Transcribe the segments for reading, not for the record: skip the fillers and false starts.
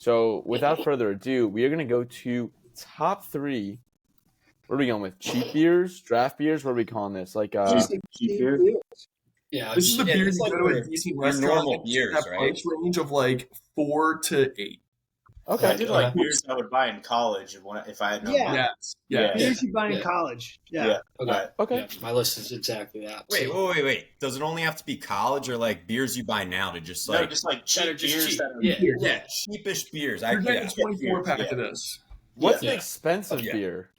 So without further ado, we are going to go to top 3. What are we going with? Cheap beers, draft beers? What are we calling this? Like Cheap beer. Yeah, This is the beer it's you like go to a your- decent your restaurant normal beers, that right? price range of like 4 to 8. okay. I did like beers I would buy in college if I had no money. Yes. Yeah. Beers you buy in Yeah. college. Yeah. Okay. Okay. Yeah, my list is exactly that. Wait. Does it only have to be college or like beers you buy now to just like just like cheap That are just beers cheap. that are Yeah. cheapish beers? You're getting a 24 pack Yeah. of this. What's Yeah. an expensive Yeah. beer?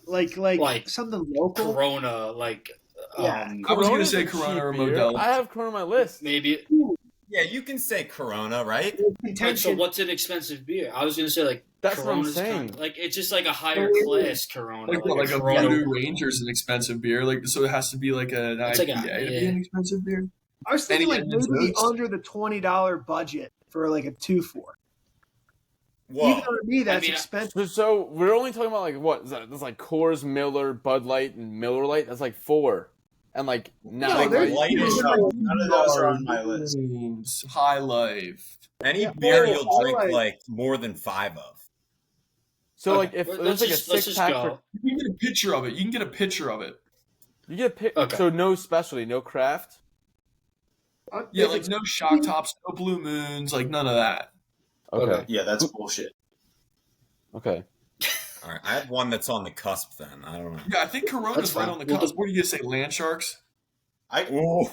Like something local. Corona, like Yeah. I was going to Corona's say a Corona or cheap beer. Modelo. I have Corona on my list. maybe. Yeah, you can say Corona, right? Right, so what's an expensive beer? I was gonna say like That's what I'm Corona's saying. kind of, like it's just like a higher class Corona, Like a Corona. Voodoo Ranger's an expensive beer. Like so, it has to be like an It's IPA like a- to be yeah. an expensive beer. I was thinking Any like maybe notes? under the $20 budget for like a 2-4. Whoa. Even to me, that's I mean, expensive. So we're only talking about like what is that? That's like Coors, Miller, Bud Light, and Miller Lite. That's like 4, and like now there's- Light None is of those are on my list. High Life. any Yeah. beer Oh, you'll drink Light. like more than 5 of. So Okay, like if let's there's like a just- let's 6 just pack go. for You can get a picture of it. You can get a picture of it. you get a pick. Okay. So no specialty, no craft. Yeah, If like it's- no shock tops, no blue moons, like none of that. Okay. Yeah, that's bullshit. Okay. All right, I have one that's on the cusp. Then I don't know. Yeah, I think Corona's That's right fine. on the We'll cusp. What are you gonna say, Land Sharks? Let me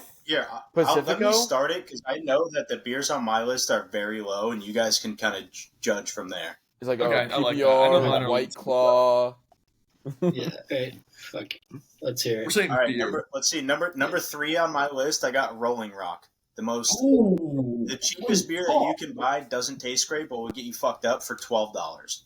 Pacifico? start it because I know that the beers on my list are very low, and you guys can kind of judge from there. It's like Okay, I PBR, like that. I know mine are White like- Claw. Yeah, right. Fuck. Let's hear We're it. saying All right, beer. let's see. Number 3 on my list, I got Rolling Rock. The cheapest beer that you can buy doesn't taste great, but will get you fucked up for $12.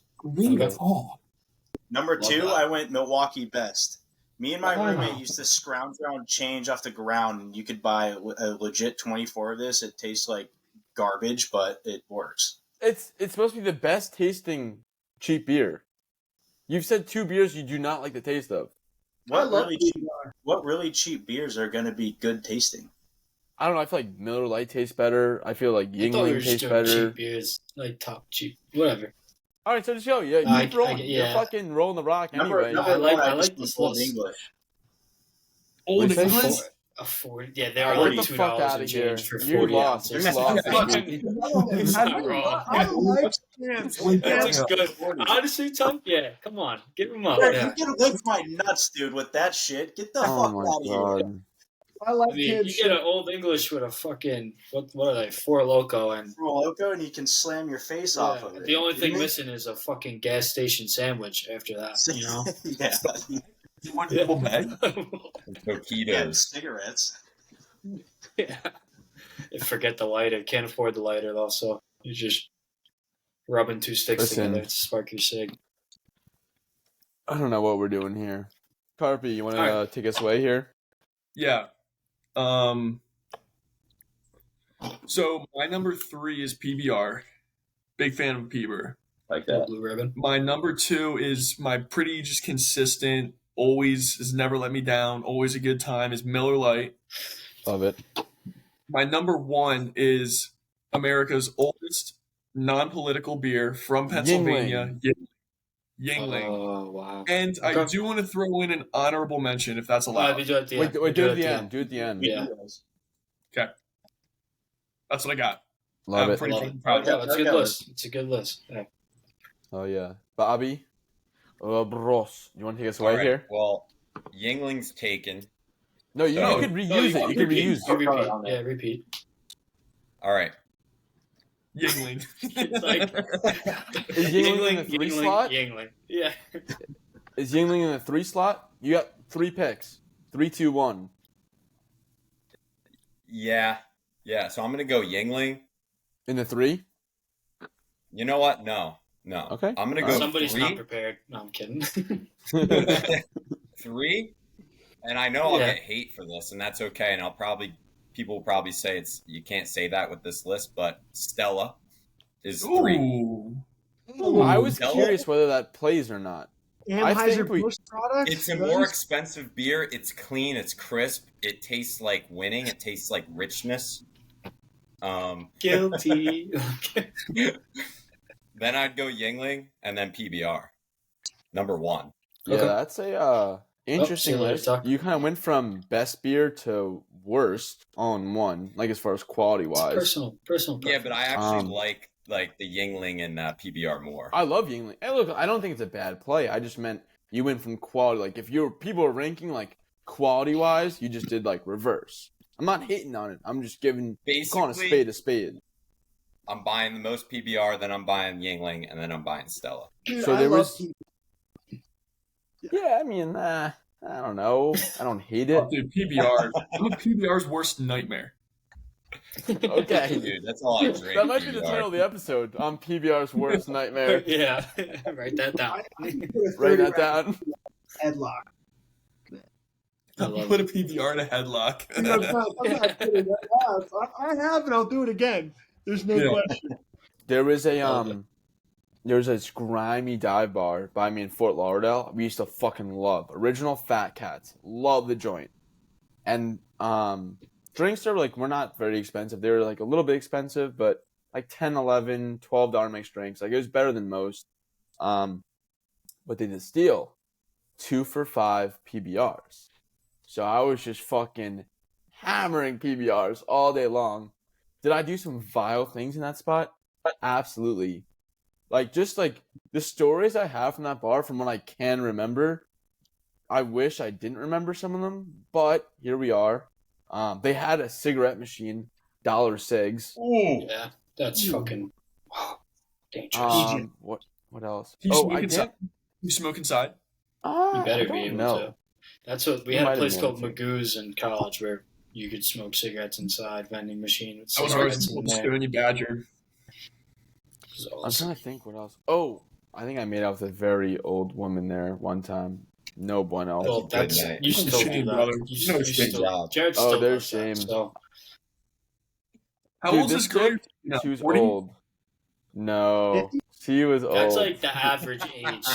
Number Love 2, that. I went Milwaukee Best. Me and my Oh. roommate used to scrounge around change off the ground, and you could buy a legit 24 of this. It tastes like garbage, but it works. It's supposed to be the best tasting cheap beer. You've said 2 beers you do not like the taste of. I love What really cheap beers are going to be good tasting? I don't know. I feel like Miller Lite tastes better. I feel like I thought we were Yingling just tastes doing better. cheap beers, like top cheap, whatever. All right, so just go. Yeah, you I- keep rolling. I- You're yeah. fucking rolling the rock Number anyway. I like- 1, I just like this put Old list. English. Old What'd you say? English? A 40, yeah, they're Get like the $2 fuck outta and here. change for You 40 lost. ounces. You lost. It's not wrong. I don't like cans. That's good. Honestly, Tom, yeah, come on, give him up. Yeah, Yeah. you get lick my nuts, dude, with that shit. Get the Oh fuck my out of here. god. I like I mean, kids. you get an Old English with a fucking what are they? 4 Loco, and Throw a Loco and you can slam your face off of it. the only thing You missing is a fucking gas station sandwich after that. You know, yeah. You want double bag? And Coquitos. cigarettes. yeah. And forget the lighter. Can't afford the lighter though, so you're just rubbing 2 sticks Listen. together to spark your cig. I don't know what we're doing here. Carpy, you want to All right. take us away here? Yeah. So my number 3 is PBR. Big fan of PBR. Like Blue ribbon. My number 2 is my pretty just consistent, always has never let me down, always a good time, is Miller Lite. Love it. My number 1 is America's oldest non-political beer from Pennsylvania, Yingling. Oh wow. And I Okay. do want to throw in an honorable mention if that's Oh, allowed. we do it at the Wait, end. wait, We do it at at the end. Do it at the end. Yeah. That's what I got. Love I'm it. pretty Love fucking it. proud of Yeah, that. it's a good list. It's a good list. Yeah. Oh yeah. Bobby? Bros. You want to take us away All right, here? well, Yingling's taken. No, you No. could reuse No, it. You could reuse You it. repeat. Yeah, repeat. All right. Yingling. It's like Is Yingling in the 3 slot? Yingling. Yeah. Is Yingling in the 3 slot? You got 3 picks. 3, 2, 1. Yeah. So I'm gonna go Yingling. In the 3? You know what? No. Okay. I'm gonna go Somebody's not 3. prepared. No, I'm kidding. 3. And I know I'll Yeah. get hate for this, and that's okay. And people will probably say you can't say that with this list, but Stella is 3. Ooh. I was Stella? curious whether that plays or not. I think we- Anheuser-Busch product. It's a more expensive beer. It's clean. It's crisp. It tastes like winning. It tastes like richness. Guilty. Then I'd go Yingling and then PBR. Number 1. Yeah, Okay. that's a see interesting you later, list. Tuck. You kind of went from best beer to worst all in one, like as far as quality It's wise. personal. Yeah, but I actually Um, like the Yingling and PBR more. I love Yingling. Hey, look, I don't think it's a bad play. I just meant you went from quality. Like if people are ranking like quality wise, you just did like reverse. I'm not hating on it. I'm just calling a spade a spade. I'm buying the most PBR, then I'm buying Yingling, and then I'm buying Stella. Dude, So I there love was- P- Yeah, I mean, I don't know. I don't hate it. Oh, dude, PBR. I'm a PBR's worst nightmare. Okay. Dude, that's all I drink. That might be the PBR. title of the episode. On PBR's worst nightmare. Yeah, write that down. I can put a Write 30 that down. headlock. I love Put a it. PBR in a headlock. I'm not kidding. I have, and I'll do it again. There's no Yeah. question. There was a Love it. there was a grimy dive bar by me in Fort Lauderdale. We used to fucking love original Fat Cats. Love the joint. And drinks are like were not very expensive. They were like a little bit expensive, but like $10, $11, $12 mixed drinks. Like it was better than most. But they did steal 2 for $5 PBRs. So I was just fucking hammering PBRs all day long. Did I do some vile things in that spot? Absolutely. Like just like the stories I have from that bar from when I can remember, I wish I didn't remember some of them, but here we are. They had a cigarette machine, dollar cigs. Ooh. Yeah, that's fucking dangerous. What else? Do you Oh, smoke I did. inside? You smoke inside? You better I be don't able know. to. That's what we You had might a have place been called able to. Magoo's in college where you could smoke cigarettes inside, vending machine with I was always cigarettes in there. doing you badger. It was I'm awesome. trying to think what else. Oh, I think I made out with a very old woman there one time. No bueno. Well, Good that's night. you still Shame, do that. brother. You, No you shame. still, Job. Jared Oh, still there's does that, shame. so How Dude, old's this this girl? chick, No, She was 40? old. No, she was old. that's like the average age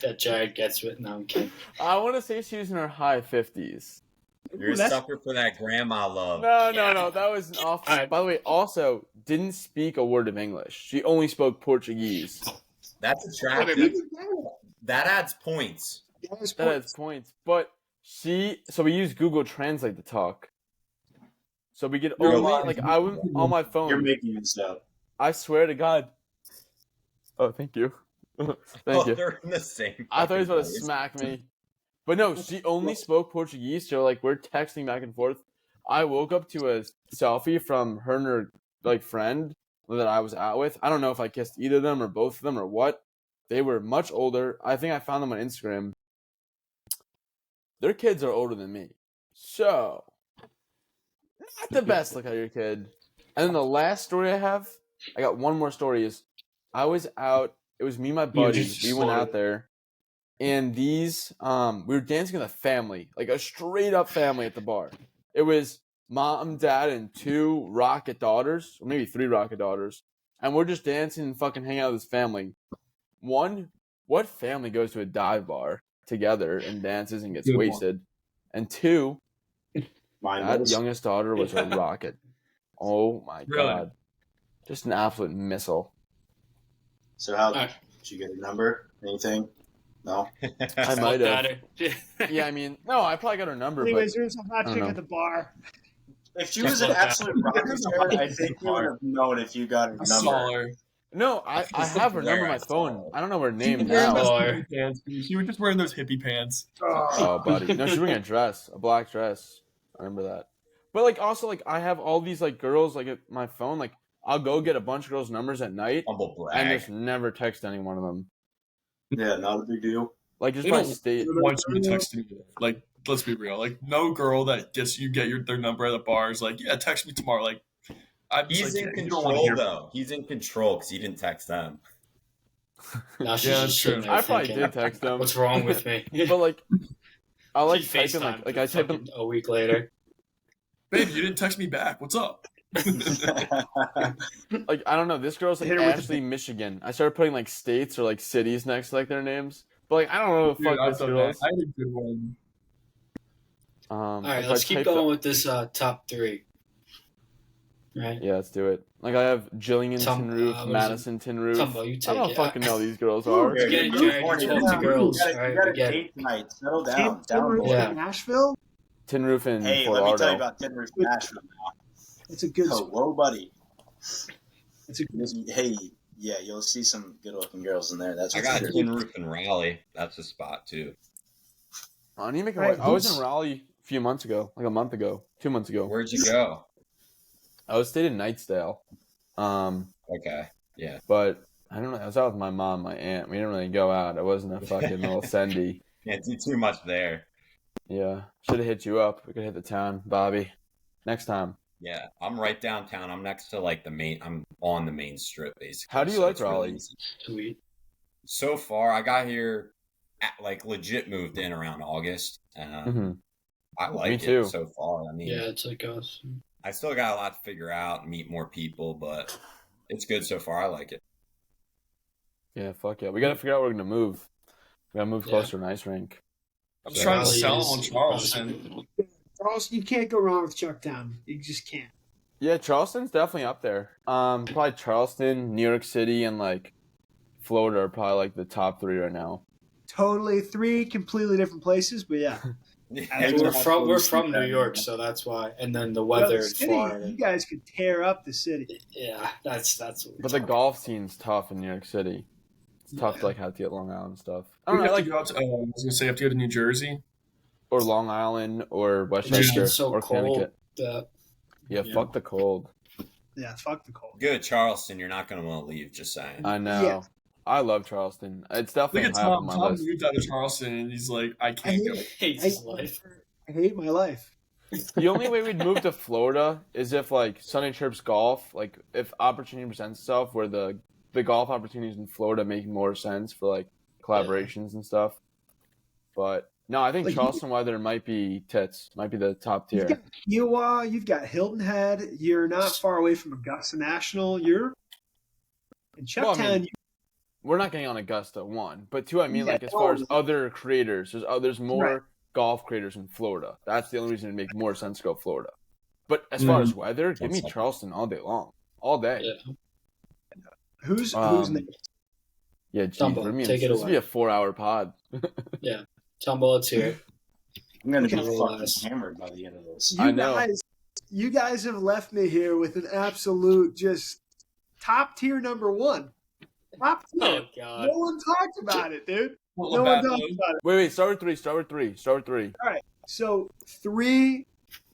that Jared gets with. No, I'm kidding. I want to say she was in her high 50s. You're a That's- sucker for that grandma love. No. That was an off. Alright. By the way, also didn't speak a word of English. She only spoke Portuguese. That's attractive. That adds points. That has points. But so we use Google Translate to talk. So we could You're only lying. like I was on my You're phone. making this up. I swear to God. Oh, thank you. Oh, Thank you. they're in the same. I thought he was about to fucking place. smack me. But no, she only spoke Portuguese, so like we're texting back and forth. I woke up to a selfie from her and her like friend that I was out with. I don't know if I kissed either of them or both of them or what. They were much older. I think I found them on Instagram. Their kids are older than me. So not the best look at your kid. And then the last story I have, I got one more story is I was out, it was me and my buddy. just We went slowed out it. there. And these, we were dancing with a family, like a straight up family at the bar. It was mom, dad, and 2 Rocket daughters, or maybe 3 Rocket daughters. And we're just dancing and fucking hanging out with this family. One, what family goes to a dive bar together and dances and gets Good one. wasted? And 2, Mine that was. youngest daughter was a Rocket. Oh my Really? God. Just an absolute missile. So how Alright. did you get a number? Anything? No. I might have. Better. Yeah, I mean, no, I probably got her number, Anyways, but there's a hot I don't chick know. at the bar. If she was an absolute rocket star, I think you would have known if you got her I number. saw her. no, I have her number on my phone. I don't know her name She was wearing now. those Or- hippie pants. She was just wearing those hippie pants. Oh, buddy. No, she's wearing a dress, a black dress. I remember that. But like, also, like, I have all these like girls like at my phone. Like, I'll go get a bunch of girls' numbers at night Humble and brag. just never text any one of them. Yeah, not a big deal. Like, just They by don't state. want you to text me. Like, let's be real. Like, no girl that gets you get their number at the bar is like, yeah, text me tomorrow. Like, I'm just He's like, in yeah, you don't wanna control hear- though. He's in control because he didn't text them. Now she's Yeah, just that's sitting true. there I probably thinking, did text them. what's wrong with me? But like, I like She typing FaceTimed like I type in fucking a week later. Babe, you didn't text me back. What's up? like I don't know. This girl's like Hit her with the- Ashley, Michigan. I started putting like states or like cities next to like their names. But like I don't know who the Dude, fuck I've this done girl that. is. I had a good one. All right, if I let's keep typed going up- with this top 3. right? Yeah, let's do it. Like I have Jillian Tom- Tin Roof, what is it? Madison Tin Roof. Tumbo, you I take don't it. fucking know these girls Ooh, are. Get it, Jared. You talk to girls. You All got right, a we get date it. tonight. Settle Tin down. Down Roof boy. Yeah. in Nashville. Tin Roof in Hey, Fort let me tell you Lauderdale. about Tin Roof Nashville now. It's a good. Oh, whoa, buddy. It's a good. Hey, yeah, you'll see some good-looking girls in there. That's I for got sure. Tin Roof in Raleigh. That's a spot too. I need to make a Alright, I was in who's- Raleigh a few months ago, like a month ago, 2 months ago. Where'd you go? I was stayed in Nightsdale. Okay. Yeah. But I don't know. I was out with my mom, my aunt. We didn't really go out. I wasn't a fucking little sendy. Can't do too much there. Yeah, should have hit you up. We could hit the town, Bobby. Next time. Yeah. I'm right downtown. I'm next to like the main. I'm on the main strip basically. How do you like it's really Raleigh? easy. Sweet. So far, I got here, like legit moved in around August. hmm I like Me too. it so far. I mean, Yeah, it's like us. I still got a lot to figure out and meet more people, but it's good so far. I like it. Yeah, fuck yeah. We got to figure out where we're going to move. We got to move Yeah. closer to an ice rink. I'm So- trying to Raleigh sell is- on Charleston. Charleston, you can't go wrong with Chucktown. You just can't. Yeah, Charleston's definitely up there. Probably Charleston, New York City, and like Florida are probably like the top 3 right now. Totally 3 completely different places, but yeah. Hey, We're from New York, so that's why. And then the Well, weather the in city, Florida. you guys could tear up the city. Yeah, that's what we're But the talking golf scene's tough in New York City. It's tough Yeah. to like have to get Long Island and stuff. I We don't know, have like to go out to, I was gonna say, you have to go to New Jersey. or Long Island or It's Westchester just so or cold. Connecticut. That Yeah, Yeah. fuck the cold. Yeah, fuck the cold. Good, Charleston. You're not going to want to leave. Just saying. I know. Yeah. I love Charleston. It's Look definitely at high up on Tom. my Tom list. moved out of Charleston, and he's like, I I can't go. hate, hates his life. I hate my life. The only way we'd move to Florida is if like Sunny Trips Golf, like if opportunity presents itself where the golf opportunities in Florida make more sense for like collaborations and stuff. But no, I think Like, Charleston weather might be tits, might be the top You've tier. got Kiowa, you've got Hilton Head. You're not far away from Augusta National. You're in Well, I Chucktown. mean, We're not getting on Augusta, one, but two, I mean Yeah, like as far as no. other creators, there's more Right. golf creators in Florida. That's the only reason it would make more sense to go Florida. But as far as weather, give me That's- Charleston all day long, all day. Yeah. who's Um, next? Yeah, geez, Dumbo, for me, take it this would away. be a 4-hour pod. Tumble, let's hear it. I'm gonna be Okay. fucking hammered by the end of this. I know. You guys have left me here with an absolute just top tier number 1. Top tier. Oh God. No one talked about it, dude. Well, No one Labatt, talked though. about it. Wait, start with 3, start with 3, start with 3. So 3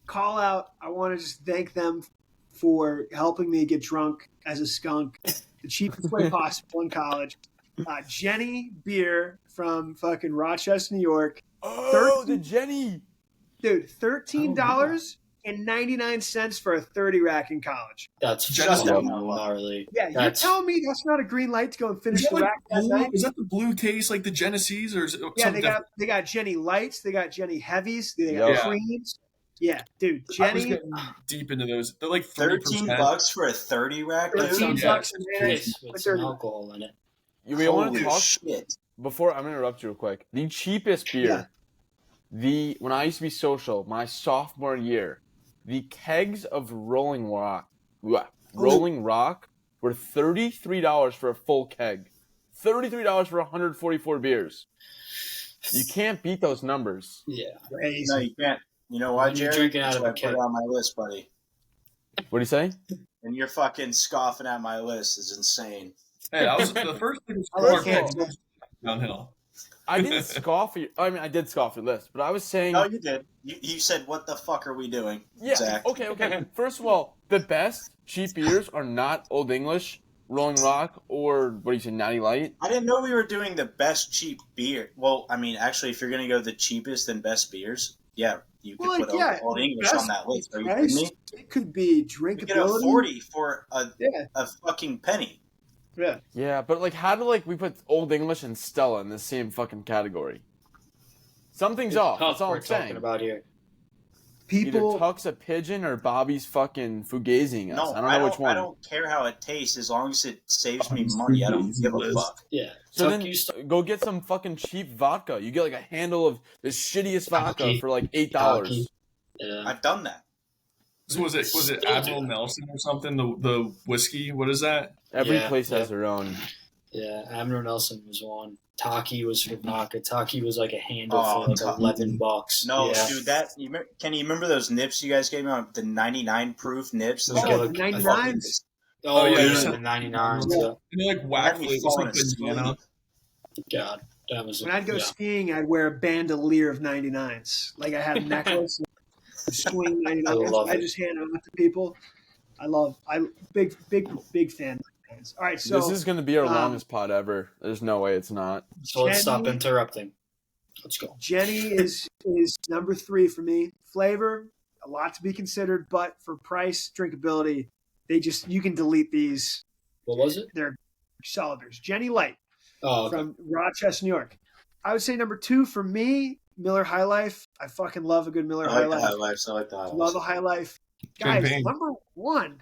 call out. I want to just thank them for helping me get drunk as a skunk the cheapest way possible in college. Jenny Beer from fucking Rochester, New York. Oh, the Jenny. Dude, $13.99 for a 30 rack in college. That's Just so up. gnarly. Yeah, you're That's- telling me that's not a green light to go and finish Is that, the like rack that blue, night? is that the blue taste like the Genesees or is it Yeah, something they got Jenny Lights, they got Jenny Heavies, they Yeah. got Creams. Yeah, dude, different? I was Jenny, getting deep into those. They're like 13 30%. bucks for a 30 rack, That dude? sounds $13 like a minute. piss with with some 30. alcohol in it. We want Holy to talk shit. before. I'm gonna interrupt you real quick. The cheapest beer. When I used to be social, my sophomore year, the kegs of Rolling Rock were $33 for a full keg. $33 for 144 beers. You can't beat those numbers. Yeah. crazy. No, you can't. You know why, When you're Jerry? drinking out That's of why a I put keg. it on my list, buddy. What do you say? And you're fucking scoffing at my list is insane. Hey, I was the first thing I like was downhill. I didn't scoff at I mean, I did scoff your list, but I was saying, No, you did. You said, what the fuck are we doing, yeah, Zach? okay. First of all, the best cheap beers are not Old English, Rolling Rock, or what do you say, Natty Light? I didn't know we were doing the best cheap beer. Well, I mean, actually, if you're going to go the cheapest and best beers, yeah, you could Well, put yeah, Old English best on that list. Are you kidding me? Price, it could be You get a drinkability. 40 for Yeah, a fucking penny. yeah. Yeah, but like, how do we put Old English and Stella in the same fucking category? Something's off. Tough That's all we're I'm talking saying. about here. People, Either Tuck's a pigeon or Bobby's fucking fugazing us. No, I don't know which one. I don't care how it tastes as long as it saves me money. I don't give a fuck. Yeah. So Tuck then used to- go get some fucking cheap vodka. You get like a handle of the shittiest vodka Hockey. for like $8. Hockey. Yeah. I've done that. Was it Admiral Nelson or something? The whiskey? What is that? Every Yeah, place has yeah. their own. Yeah, Admiral Nelson was one. Taki was for vodka. Taki was like a handle Oh, for like Taki. $11. No, yeah. dude, Can you remember those nips you guys gave me on the 99 proof nips? Those Oh, are the fucking- 99s. Oh, yeah, yeah, you said- the 99s. Yeah. And they like Had whack me flavors falling like asleep. banana. God, that was. When I'd go yeah. skiing, I'd wear a bandolier of 99s. Like I had a necklace, swing 99s. I love I it. just hand them out to people. Big fan. Of 99s. All right, so This is going to be our um, longest pod ever. There's no way it's not. So let's stop Jenny- interrupting. Let's go. Jenny is number 3 for me. Flavor, a lot to be considered, but for price, drinkability, you can delete these. What was it? They're soliders. Jenny Light Oh, okay. from Rochester, New York. I would say number 2 for me, Miller High Life. I fucking love a good Miller I High like the Life. high lives. I like the high Love lives. a High Life. Guys, Champagne. number 1,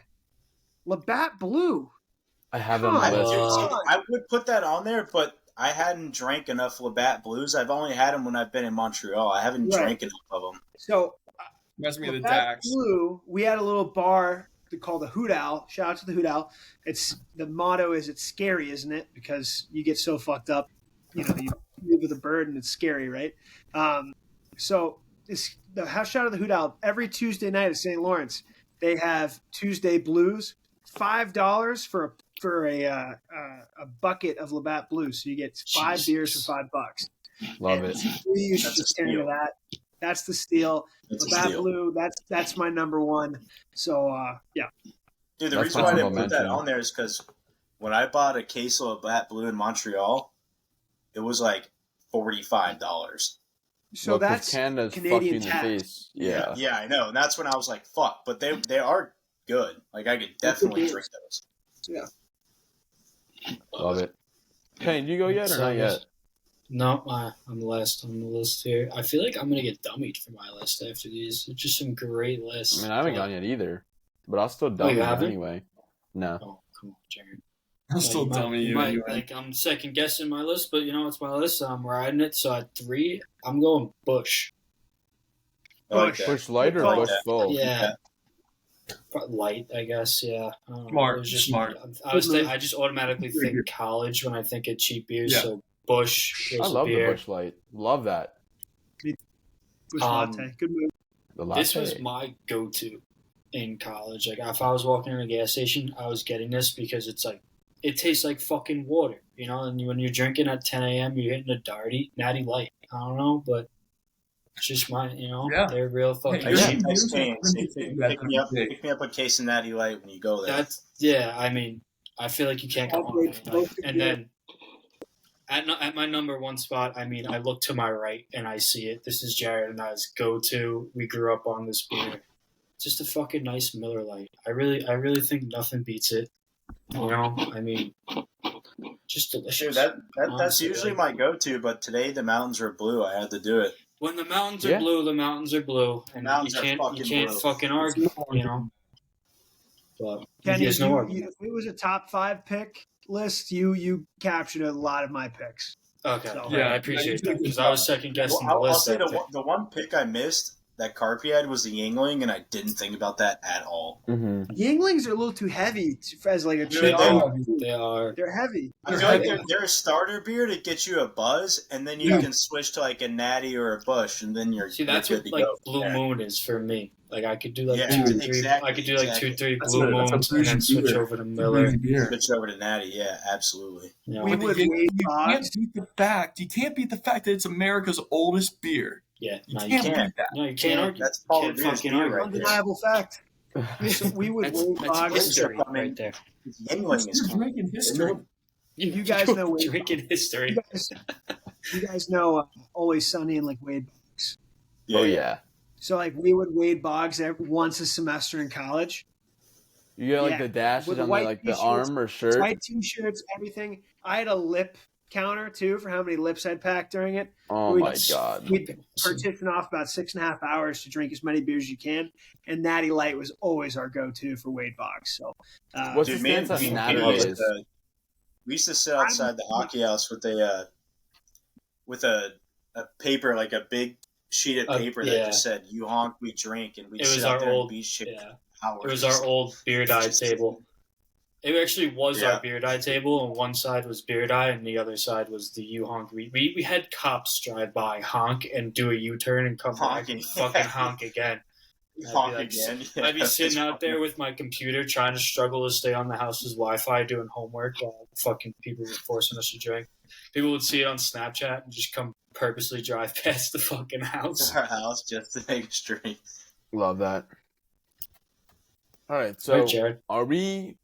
Labatt Blue. I have it on Come my on. list. Dude, see, I would put that on there, but I hadn't drank enough Labatt Blues. I've only had them when I've been in Montreal. I haven't Right. drank enough of them. So Reminds me of the Labatt Dax. Blue, we had a little bar called the Hoot Owl. Shout out to the Hoot Owl. The motto is it's scary, isn't it? Because you get so fucked up, you live with a bird and it's scary, right? So the house shout of the Hoot Owl every Tuesday night at St. Lawrence. They have Tuesday Blues, $5 for a bucket of Labatt Blues. So you get 5 beers for $5. Love it. We used to That's a just carry steal. that. That's the steal. It's a Labatt steal. Blue. That's my number 1. So yeah. Dude, the That's reason why I didn't honorable put that mention. on there is because when I bought a case of Labatt Blue in Montreal, it was like $45. So Well, 'cause that's Canada's Canadian fucking tax. the face. Yeah. Yeah, I know. And that's when I was like, fuck. But they are good. Like, I could definitely drink those. Love it. Kane, you go yet or not yet? No, I'm last on the list here. I feel like I'm gonna get dummied for my list after these. It's just some great lists. I mean, I haven't but- gone yet either, but I'll still dumb you it haven't? anyway. No. Oh, come on, Jared. I'm Yeah, still you might- dummy you. might, anyway. like I'm second guessing my list, but it's my list. So I'm riding it. So at 3, I'm going Bush. I like Bush. that. Bush light or Good Bush call. full? Yeah. Light, I guess. Yeah. I don't know. Smart, It was just, smart. I just automatically think college when I think of cheap beers. Yeah. So Bush. I was love a the beer. Bush light. Love that. Bush Um, latte. Good move. The latte. This was my go-to in college. Like if I was walking in a gas station, I was getting this because it's like it tastes like fucking water, And when you're drinking at 10 a.m., you're hitting a natty light. I don't know, but it's just my, Yeah. they're real fucking Hey, Nice, cheap. nice games. Yeah. Pick me up a case of Natty Light when you go there. I mean, I feel like you can't go wrong. And then at my number 1 spot, I mean, I look to my right and I see it. This is Jared and I's go-to. We grew up on this beer. Just a fucking nice Miller Lite. I really think nothing beats it. I mean, just delicious. Dude, that's Honestly, usually like- my go-to, but today the mountains were blue. I had to do it. When the mountains are Yeah. blue, the mountains are blue, and Mountains you are can't fucking blue. fucking argue, But Kenny, there's no if it was a top 5 pick list, you captured a lot of my picks. okay, So- yeah, I appreciate that because I was second guessing Well, the I'll list. say that day. the one pick I missed that Carpy had was the Yingling, and I didn't think about that at all. Mm-hmm. Yinglings are a little too heavy as like a They cheap. are. They are. They're heavy. I feel like they're a starter beer to get you a buzz, and then you can switch to like a Natty or a Bush, and then you're See, that's you're what good to like go. Blue Yeah. Moon is for me. Like I could do like Yeah, 2 or 3. exactly, I could do like exactly. 2, 3 That's Blue a Moons and bougie then switch beer. over to Miller. Switch over to Natty, yeah, absolutely. We But would you wait can't Boggs. beat the fact. You can't beat the fact that it's America's oldest beer. Yeah, You no, you can't can't. beat that. No, you can't argue. That's Paul Can't Revere's fucking beer argue. right there. Undeniable fact. So we would That's wait Boggs. history I mean, right there. Yingling is You're coming. drinking history. You guys know Wade drinking history. You guys know Always Sunny and like Wade Boggs. Oh yeah. So like we would Wade Boggs once a semester in college. You get like Yeah. the dashes With the on the, white like the t-shirts, arm or shirt. White t-shirts, everything. I had a lip counter too for how many lips I'd packed during it. Oh We'd- my god. We'd partition off about 6.5 hours to drink as many beers as you can, and Natty Light was always our go-to for Wade Boggs. So, What's Dude, the me and stance on Peter Natty used is? to- we used to sit outside the hockey house with a paper, like a big sheet of paper that just said "You honk, we drink," and we'd sit out there and beat shit. It was our old beer die table. It actually was our beer die table, and one side was beer die, and the other side was the you honk. We had cops drive by, honk, and do a U-turn and come back and fucking honk again. I'd be sitting out there with my computer trying to struggle to stay on the house's Wi-Fi doing homework while fucking people were forcing us to drink. People would see it on Snapchat and just come purposely drive past the fucking house. Our house just to make us drink. Love that. All right, so Jared. Are we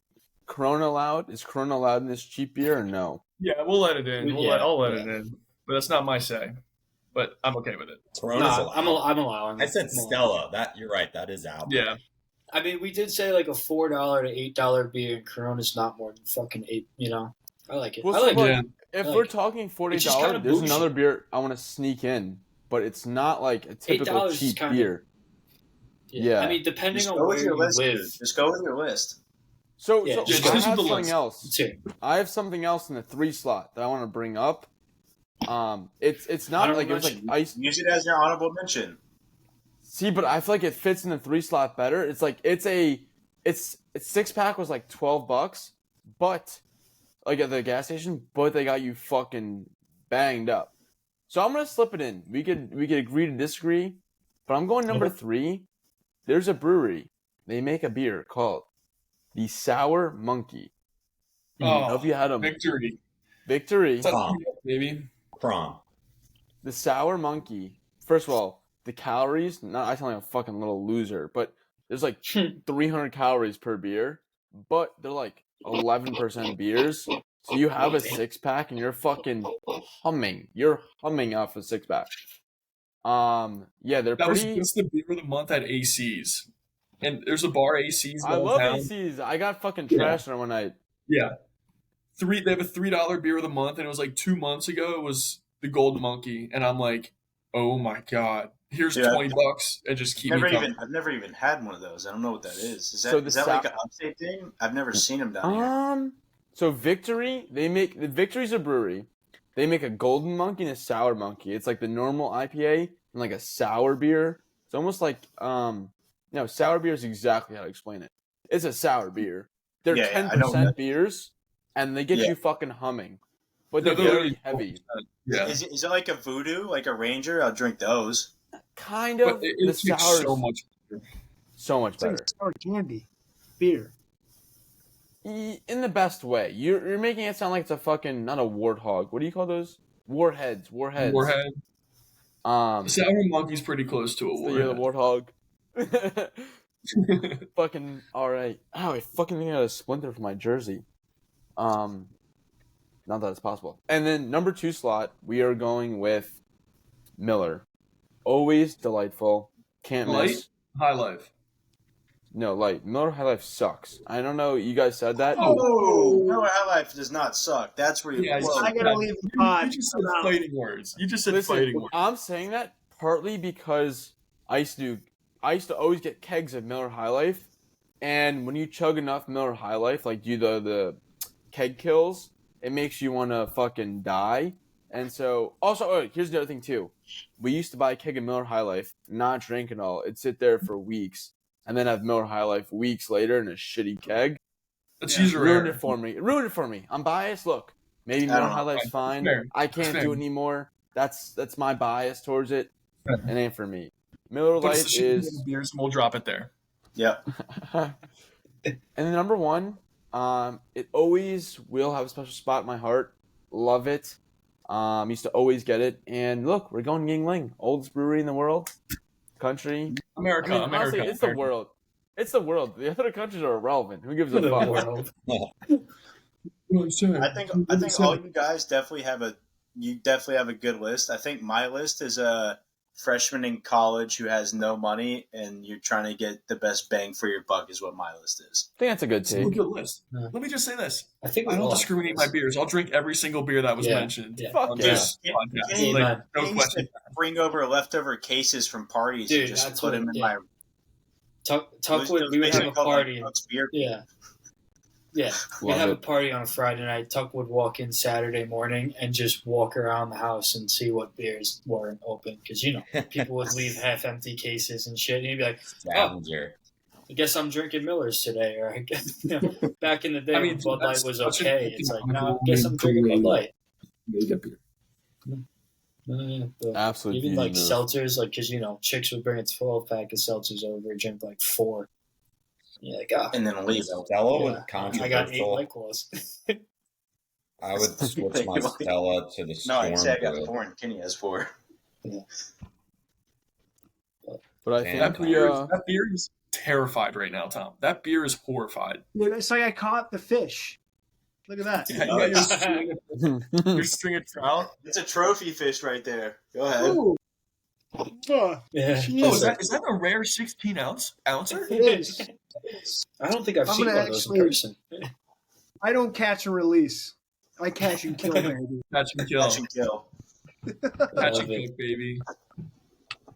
Corona allowed? Is Corona allowed in this cheap beer or no? Yeah, we'll let it in. I'll let it in. But that's not my say. But I'm okay with it. Corona's allowed. I'm allowing it. I said Stella. That you're right. That is out. Yeah. I mean, we did say like a $4 to $8 beer, and Corona's not more than fucking $8. You know, I like it. Well, I like it. If I like we're it. talking $40, just kinda there's bullshit. another beer I want to sneak in, but it's not like a typical $8 is cheap kinda- beer. Yeah. I mean, depending Just on go where with your you list. live. Dude. Just go with your list. So Yeah, I just choose have the something list. else. Too. I have something else in the 3 slot that I want to bring up. It's not like it was like ice. Use it as your honorable mention. See, but I feel like it fits in the 3 slot better. It's like it's 6-pack was like $12, but like at the gas station, but they got you fucking banged up. So I'm gonna slip it in. We could agree to disagree, but I'm going number 3. There's a brewery. They make a beer called the Sour Monkey. I don't know if you had them. Victory. Victory. Baby. Prom. The Sour Monkey. First of all, the calories. Not I sound like a fucking little loser, but there's like 300 calories per beer, but they're like 11% beers. So you have a 6-pack and you're fucking humming. You're humming off a 6-pack. Yeah, they're pretty. That's the beer of the month at AC's, and there's a bar AC's. I love downtown. AC's. I got fucking trashed there one night. Yeah, they have a $3 beer of the month, and it was like 2 months ago. It was the Golden Monkey, and I'm like, oh my god, here's $20 and just keep me coming. I've never even had one of those. I don't know what that is. Is that, So is that like an upstate thing? I've never seen them down here. So Victory, Victory's a brewery. They make a Golden Monkey and a Sour Monkey. It's like the normal IPA and like a sour beer. It's almost like sour beer is exactly how to explain it. It's a sour beer. They're 10% beers, and they get you fucking humming. But they're very heavy. Yeah. Is it like a Voodoo, like a Ranger? I'll drink those. Kind of. But it tastes so much better. It's like sour candy beer. In the best way. You're making it sound like it's a fucking, not a warthog. What do you call those? Warheads. Warhead. The Sour Monkey's pretty close to a so you're warhead. the warthog. Fucking alright. Oh, I fucking think I got a splinter from my jersey. Not that it's possible. And then number 2 slot, we are going with Miller. Always delightful. Can't miss. High Life. No, light. Miller High Life sucks. I don't know. You guys said that. Oh, Miller High Life does not suck. That's where you're. I gotta leave the pod. You just said fighting words. You just said Listen, fighting words. I'm saying that partly because I used to always get kegs of Miller High Life, and when you chug enough Miller High Life, like do the keg kills, it makes you want to fucking die. And so, also, here's the other thing too. We used to buy a keg of Miller High Life, not drink it all. It'd sit there for weeks, and then have Miller High Life weeks later in a shitty keg. That's user Ruined error. it for me. It ruined it for me. I'm biased. Look, maybe Miller High Life's fine. Fair. I can't Fair. do it anymore. That's my bias towards it. It ain't for me. Miller Put us Lite the shit in is. the beers and we'll drop it there. Yep. And then number 1, it always will have a special spot in my heart. Love it. Used to always get it. And look, we're going Yingling, oldest brewery in the world, country. America. I mean, honestly, it's the world. It's the world. The other countries are irrelevant. Who gives a The fuck? world. I think all you guys definitely have a good list. I think my list is a freshman in college who has no money and you're trying to get the best bang for your buck is what my list is. I think that's a good It's a take. good list. Yeah. Let me just say this. I think I don't discriminate my beers. I'll drink every single beer that was Yeah. mentioned Yeah. Fuck on yeah. this podcast. Kenny, Like, no Kenny question. used to bring over leftover cases from parties Dude, and just that's put what- them in yeah. my. Tuck Those would we would have a basically called, party. Tuck's beer. Yeah. Yeah, we'd Love have a it. party on a Friday night. Tuck would walk in Saturday morning and just walk around the house and see what beers weren't open because people would leave half-empty cases and shit. And he'd be like, Scavenger. I guess I'm drinking Millers today, or I guess back in the day I mean, when Bud Light that's was such an okay. It's like, no, I economical guess I'm drinking Bud Light. Mega beer. But Absolute even beauty like move. seltzers, like because chicks would bring a 12-pack of seltzers over, drink like 4. You're like, And then leave. Stella was I got 8 controversial. White Claws. I would switch my Stella to the No, Storm I say I got Blue. 4 and Kenny has 4. But I Damn. think That beer is terrified right now, Tom. That beer is horrified. Dude, it's like I caught the fish. Look at that. Yeah, you got your string of trout. It's a trophy fish right there. Go ahead. Ooh. Oh, Yeah. jeez. Oh, is that a rare 16 ouncer? It is. I don't think I've I'm seen one gonna of those in actually- person. I don't catch and release. I catch and kill, baby. Catch and kill. Catch and kill. Catch and Love it. kill, baby.